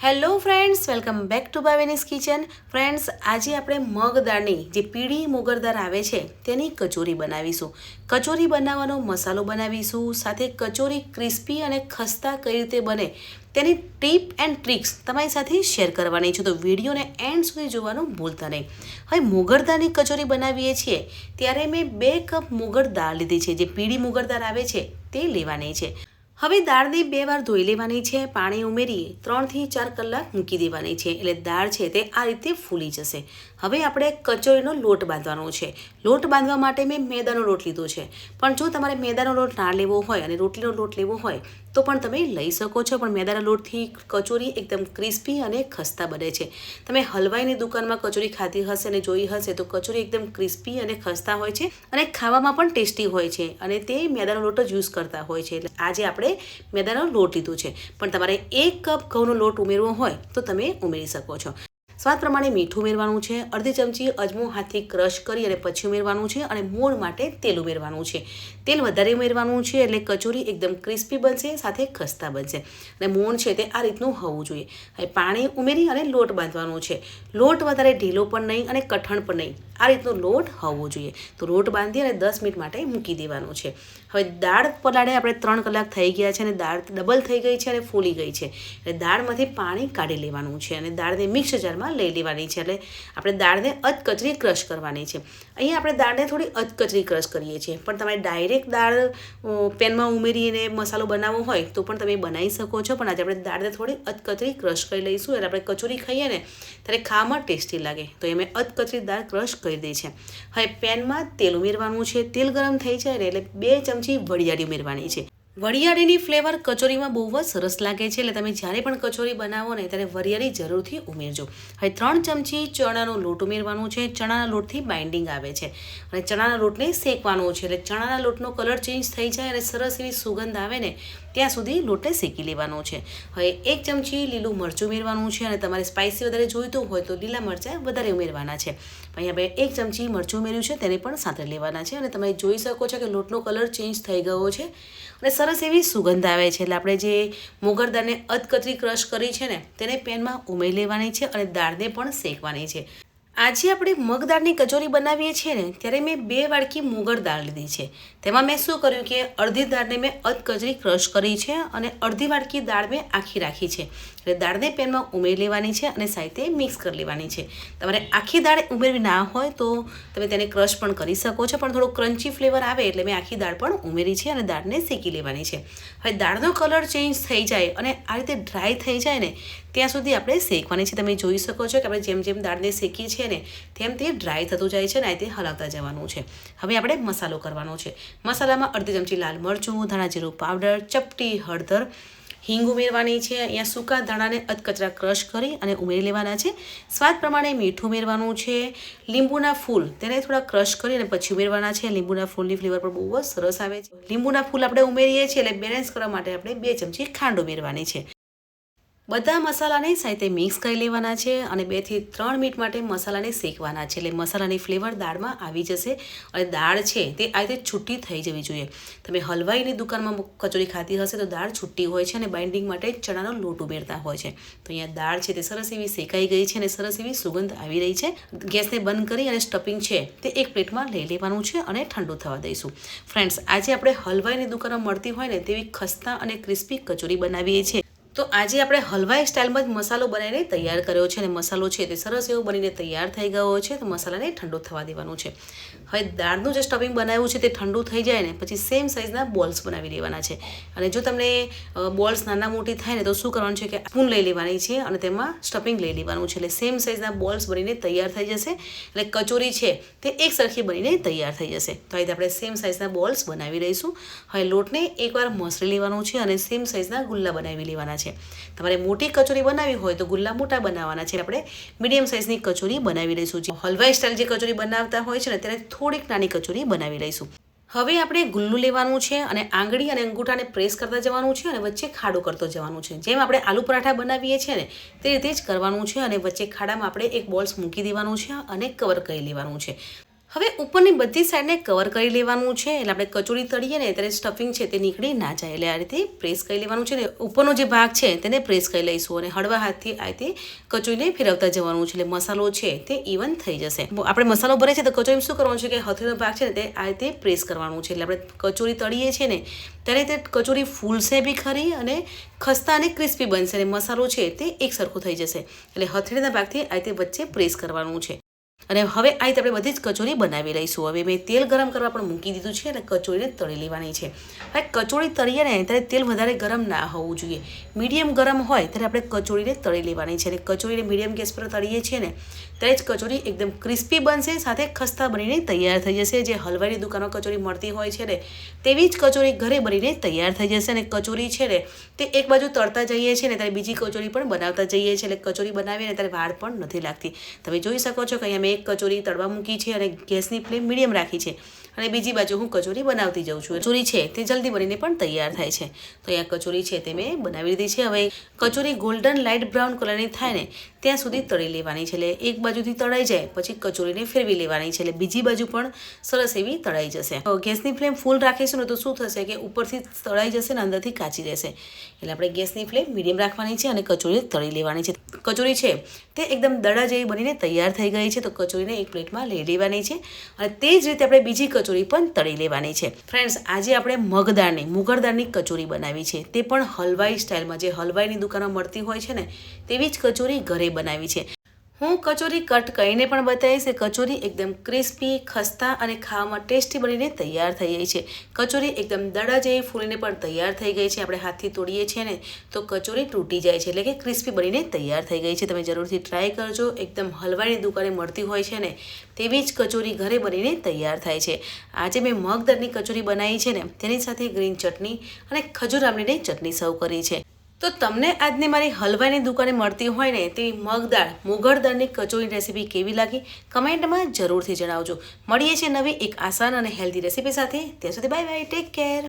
Hello friends, welcome back to Bhavini's kitchen. Friends, આજે આપણે મગ દાળની જે પીળી મોગર દાળ આવે છે તેની કચોરી બનાવીશું. કચોરી બનાવવાનો મસાલો બનાવીશું, સાથે કચોરી ક્રિસ્પી અને ખસ્તા કઈ રીતે બને તેની ટીપ એન્ડ ટ્રિક્સ તમારી સાથે શેર કરવાની છે. તો વિડીયોને એન્ડ સુધી જોવાનું ભૂલતા નહીં. હવે મોગર દાળની કચોરી બનાવીએ છીએ ત્યારે મેં 2 કપ મોગર દાળ લીધી છે. જે પીળી મોગર દાળ આવે છે તે લેવાની છે. હવે દાળને 2 વાર ધોઈ લેવાની છે. પાણી ઉમેરી 3 થી 4 કલાક મૂકી દેવાની છે, એટલે દાળ છે તે આ રીતે ફૂલી જશે. હવે આપણે કચોરીનો લોટ બાંધવાનો છે. લોટ બાંધવા માટે મેં મેદાનો લોટ લીધો છે, પણ જો તમારે મેદાનો લોટ ના લેવો હોય અને રોટલીનો લોટ લેવો હોય તો પણ તમે લઈ શકો છો. પણ મેદાના લોટથી કચોરી એકદમ ક્રિસ્પી અને ખસ્તા બને છે. તમે હલવાઈની દુકાનમાં કચોરી ખાધી હશે અને જોઈ હશે તો કચોરી એકદમ ક્રિસ્પી અને ખસ્તા હોય છે અને ખાવામાં પણ ટેસ્ટી હોય છે, અને તે મેદાનો લોટ જ યુઝ કરતા હોય છે. એટલે આજે આપણે મેદાનો લોટ લીધો છે, પણ તમારે 1 કપ ઘઉંનો લોટ ઉમેરવો હોય તો તમે ઉમેરી શકો છો. સ્વાદ પ્રમાણે મીઠું ઉમેરવાનું છે. અડધી ચમચી અજમો હાથથી ક્રશ કરી અને પછી ઉમેરવાનું છે, અને મોણ માટે તેલ ઉમેરવાનું છે. તેલ વધારે ઉમેરવાનું છે એટલે કચોરી એકદમ ક્રિસ્પી બનશે, સાથે ખસ્તા બનશે. અને મોણ છે તે આ રીતનું હોવું જોઈએ. હવે પાણી ઉમેરી અને લોટ બાંધવાનો છે. લોટ વધારે ઢીલો પણ નહીં અને કઠણ પણ નહીં, આ રીતનો લોટ હોવો જોઈએ. તો લોટ બાંધી અને 10 મિનિટ માટે મૂકી દેવાનો છે. હવે દાળ પલાળે આપણે 3 કલાક થઈ ગયા છે અને દાળ ડબલ થઈ ગઈ છે અને ફૂલી ગઈ છે. એટલે દાળમાંથી પાણી કાઢી લેવાનું છે અને દાળને મિક્સ જારમાં લઈ લેવાની છે. એટલે આપણે દાળને અધકચરી ક્રશ કરવાની છે. અહીંયા આપણે દાળને થોડી અધકચરી ક્રશ કરીએ છીએ, પણ તમારે ડાયરેક્ટ દાળ પેનમાં ઉમેરીને મસાલો બનાવવો હોય તો પણ તમે બનાવી શકો છો. પણ આજે આપણે દાળને થોડી અધકચરી ક્રશ કરી લઈશું, એટલે આપણે કચોરી ખાઈએ ને ત્યારે ખાવામાં ટેસ્ટી લાગે. તો એ મેં અધકચરી દાળ ક્રશ કરી દઈ છે. હવે પેનમાં તેલ ઉમેરવાનું છે. તેલ ગરમ થઈ જાય ને એટલે 2 ચમચી વરિયાળી ઉમેરવાની છે. વરિયાળીની ફ્લેવર કચોરીમાં બહુ જ સરસ લાગે છે, એટલે તમે જ્યારે પણ કચોરી બનાવો ને ત્યારે વરિયાળી જરૂરથી ઉમેરજો. હવે 3 ચમચી ચણાનો લોટ ઉમેરવાનો છે. ચણાના લોટથી બાઇન્ડિંગ આવે છે, અને ચણાના લોટને શેકવાનો છે. એટલે ચણાના લોટનો કલર ચેન્જ થઈ જાય અને સરસ એવી સુગંધ આવે ને ત્યાં સુધી લોટને શેકી લેવાનો છે. હવે 1 ચમચી લીલું મરચું ઉમેરવાનું છે, અને તમારે સ્પાઇસી વધારે જોઈતું હોય તો લીલા મરચાં વધારે ઉમેરવાના છે. અહીંયા મેં 1 ચમચી મરચું ઉમેર્યું છે, તેને પણ સાથે લેવાના છે. અને તમે જોઈ શકો છો કે લોટનો કલર ચેન્જ થઈ ગયો છે અને સરસ એવી સુગંધ આવે છે. એટલે આપણે જે મોગર દાળને અધકચરી ક્રશ કરી છે ને તેને પેનમાં ઉમેરી લેવાની છે અને દાળને પણ શેકવાની છે. આજે આપણે મગ દાળની કચોરી બનાવીએ છીએ ને ત્યારે મેં 2 વાડકી મોગર દાળ લીધી છે. તેમાં મેં શું કર્યું કે અડધી દાળને મેં અધકચરી ક્રશ કરી છે અને અડધી વાડકી દાળ મેં આખી રાખી છે. એટલે દાળને પેનમાં ઉમેરી લેવાની છે અને સાથે મિક્સ કરી લેવાની છે. તમારે આખી દાળ ઉમેરવી ના હોય તો તમે તેને ક્રશ પણ કરી શકો છો, પણ થોડો ક્રન્ચી ફ્લેવર આવે એટલે મેં આખી દાળ પણ ઉમેરી છે અને દાળને શેકી લેવાની છે. હવે દાળનો કલર ચેન્જ થઈ જાય અને આ રીતે ડ્રાય થઈ જાય ને ત્યાં સુધી આપણે શેકવાની છે. તમે જોઈ શકો છો કે આપણે જેમ જેમ દાળને શેકીએ છીએ ને તેમ તે ડ્રાય થતું જાય છે ને આ રીતે હલાવતા જવાનું છે. હવે આપણે મસાલો કરવાનો છે. મસાલામાં અડધી ચમચી લાલ મરચું, ધાણા જીરું પાવડર, ચપટી હળદર, હિંગ ઉમેરવાની છે. અહીંયા સૂકા ધાણાને અધકચરા ક્રશ કરી અને ઉમેરી લેવાના છે. સ્વાદ પ્રમાણે મીઠું ઉમેરવાનું છે. લીંબુના ફૂલ તેને થોડા ક્રશ કરી અને પછી ઉમેરવાના છે. લીંબુના ફૂલની ફ્લેવર પણ બહુ જ સરસ આવે છે. લીંબુના ફૂલ આપણે ઉમેરીએ છીએ એટલે બેલેન્સ કરવા માટે આપણે 2 ચમચી ખાંડ ઉમેરવાની છે. બધા મસાલાને સાથે મિક્સ કરી લેવાના છે અને 2 થી 3 મિનિટ માટે મસાલાને શેકવાના છે. એટલે મસાલાની ફ્લેવર દાળમાં આવી જશે અને દાળ છે તે આ રીતે છૂટી થઈ જવી જોઈએ. તમે હલવાઈની દુકાનમાં કચોરી ખાધી હશે તો દાળ છૂટી હોય છે અને બાઇન્ડિંગ માટે ચણાનો લોટ ઉમેરતા હોય છે. તો અહીંયા દાળ છે તે સરસ એવી શેકાઈ ગઈ છે અને સરસ એવી સુગંધ આવી રહી છે. ગેસને બંધ કરી અને સ્ટફિંગ છે તે એક પ્લેટમાં લઈ લેવાનું છે અને ઠંડુ થવા દઈશું. ફ્રેન્ડ્સ, આજે આપણે હલવાઈની દુકાનમાં મળતી હોય ને તેવી ખસ્તા અને ક્રિસ્પી કચોરી બનાવીએ છીએ. તો આજે આપણે હલવાઈ સ્ટાઇલમાં જ મસાલો બનાવીને તૈયાર કર્યો છે, અને મસાલો છે તે સરસ એવો બનીને તૈયાર થઈ ગયો છે. તો મસાલાને ઠંડુ થવા દેવાનું છે. હવે દાળનું જે સ્ટફિંગ બનાવ્યું છે તે ઠંડુ થઈ જાય ને પછી સેમ સાઇઝના બોલ્સ બનાવી લેવાના છે. અને જો તમને બોલ્સ નાના મોટી થાય ને તો શું કરવાનું છે કે સ્પૂન લઈ લેવાની છે અને તેમાં સ્ટફિંગ લઈ લેવાનું છે. એટલે સેમ સાઇઝના બોલ્સ બનીને તૈયાર થઈ જશે. એટલે કચોરી છે તે એક સરખી બનીને તૈયાર થઈ જશે. તો આ રીતે આપણે સેમ સાઇઝના બોલ્સ બનાવી રહીશું. હવે લોટને એકવાર મસળી લેવાનું છે અને સેમ સાઇઝના ગુલ્લા બનાવી લેવાના છે. તમારે મોટી કચોરી બનાવી હોય તો ગુલ્લા મોટા બનાવવાના છે. આપણે મીડિયમ સાઇઝની કચોરી બનાવી લઈશું. હલવાઈ સ્ટાઇલ જે કચોરી બનાવતા હોય છે ને ત્યારે થોડીક નાની કચોરી બનાવી લઈશું. હવે આપણે ગુલ્લું લેવાનું છે અને આંગળી અને અંગૂઠાને પ્રેસ કરતા જવાનું છે અને વચ્ચે ખાડો કરતો જવાનું છે. જેમ આપણે આલુ પરાઠા બનાવીએ છીએ ને તે રીતે જ કરવાનું છે. અને વચ્ચે ખાડામાં આપણે એક બોલ્સ મૂકી દેવાનું છે અને કવર કરી લેવાનું છે. હવે ઉપરની બધી સાઈડને કવર કરી લેવાનું છે, એટલે આપણે કચોરી તળીએ ને ત્યારે સ્ટફિંગ છે તે નીકળી ના જાય, એટલે આ રીતે પ્રેસ કરી લેવાનું છે ને ઉપરનો જે ભાગ છે તેને પ્રેસ કરી લઈશું અને હળવા હાથથી આ રીતે કચોરીને ફેરવતા જવાનું છે, એટલે મસાલો છે તે ઇવન થઈ જશે. આપણે મસાલો ભરે છે તો કચોરીમાં શું કરવાનું છે કે હથેળીનો ભાગ છે ને તે આ રીતે પ્રેસ કરવાનું છે, એટલે આપણે કચોરી તળીએ છીએ ને ત્યારે તે કચોરી ફૂલશે બી ખરી અને ખસ્તા અને ક્રિસ્પી બનશે અને મસાલો છે તે એક સરખું થઈ જશે, એટલે હથેળીના ભાગથી આ રીતે વચ્ચે પ્રેસ કરવાનું છે. અને હવે આ રીતે આપણે બધી જ કચોરી બનાવી લઈશું. હવે મેં તેલ ગરમ કરવા પણ મૂકી દીધું છે અને કચોરીને તળી લેવાની છે. હવે કચોરી તળીએ ને ત્યારે તેલ વધારે ગરમ ના હોવું જોઈએ, મીડિયમ ગરમ હોય ત્યારે આપણે કચોરીને તળી લેવાની છે. અને કચોરીને મીડિયમ ગેસ પર તળીએ છીએ ને ત્યારે જ કચોરી એકદમ ક્રિસ્પી બનશે, સાથે ખસ્તા બનીને તૈયાર થઈ જશે. જે હલવાઈની દુકાનો કચોરી મળતી હોય છે ને તેવી જ કચોરી ઘરે બનીને તૈયાર થઈ જશે. અને કચોરી છે ને તે એક બાજુ તળતા જઈએ છીએ ને ત્યારે બીજી કચોરી પણ બનાવતા જઈએ છીએ, એટલે કચોરી બનાવીએ ને ત્યારે વાર પણ નથી લાગતી. તમે જોઈ શકો છો કે અહીંયા મેં એક કચોરી તળવા મૂકી છે અને ગેસની ફ્લેમ મીડિયમ રાખી છે અને બીજી બાજુ હું કચોરી બનાવતી જાઉં છું. કચોરી છે તે જલ્દી બનીને પણ તૈયાર થાય છે. તો અહીંયા કચોરી છે તે મેં બનાવી લીધી છે. હવે કચોરી ગોલ્ડન લાઇટ બ્રાઉન કલરની થાય ને ત્યાં સુધી તળી લેવાની છે, એટલે એક બાજુથી તળાઈ જાય પછી કચોરીને ફેરવી લેવાની છે, એટલે બીજી બાજુ પણ સરસ એવી તળાઈ જશે. ગેસની ફ્લેમ ફૂલ રાખીશું ને તો શું થશે કે ઉપરથી તળાઈ જશે ને અંદરથી કાચી રહેશે, એટલે આપણે ગેસની ફ્લેમ મીડિયમ રાખવાની છે અને કચોરી તળી લેવાની છે. કચોરી છે તે એકદમ દડા જેવી બનીને તૈયાર થઈ ગઈ છે, તો કચોરીને એક પ્લેટમાં લઈ લેવાની છે અને તે જ રીતે આપણે બીજી કચોરી પણ તળી લેવાની છે. ફ્રેન્ડ્સ, આજે આપણે મુગર દાળની કચોરી બનાવી છે, તે પણ હલવાઈ સ્ટાઇલમાં, જે હલવાઈની દુકાનો મળતી હોય છે ને તેવી જ કચોરી ઘરે બનાવી છે. હું કચોરી કટ કરીને પણ બતાવીશ. કચોરી એકદમ ક્રિસ્પી, ખસ્તા અને ખાવામાં ટેસ્ટી બનીને તૈયાર થઈ ગઈ છે. કચોરી એકદમ દડા જેવી ફૂલીને પણ તૈયાર થઈ ગઈ છે. આપણે હાથથી તોડીએ છીએ ને તો કચોરી તૂટી જાય છે, એટલે કે ક્રિસ્પી બનીને તૈયાર થઈ ગઈ છે. તમે જરૂરથી ટ્રાય કરજો. એકદમ હલવાઈની દુકાને મળતી હોય છે ને તેવી જ કચોરી ઘરે બનીને તૈયાર થાય છે. આજે મેં મગદાળની કચોરી બનાવી છે ને તેની સાથે ગ્રીન ચટણી અને ખજૂર આમલીની ચટણી સર્વ કરી છે. તો તમને આજની મારી હલવાઈની દુકાને મળતી હોય ને તેવી મુગર દાળની કચોરી રેસીપી કેવી લાગી કમેન્ટમાં જરૂરથી જણાવજો. મળીએ છીએ નવી એક આસાન અને હેલ્ધી રેસીપી સાથે. ત્યાં સુધી બાય બાય, ટેક કેર.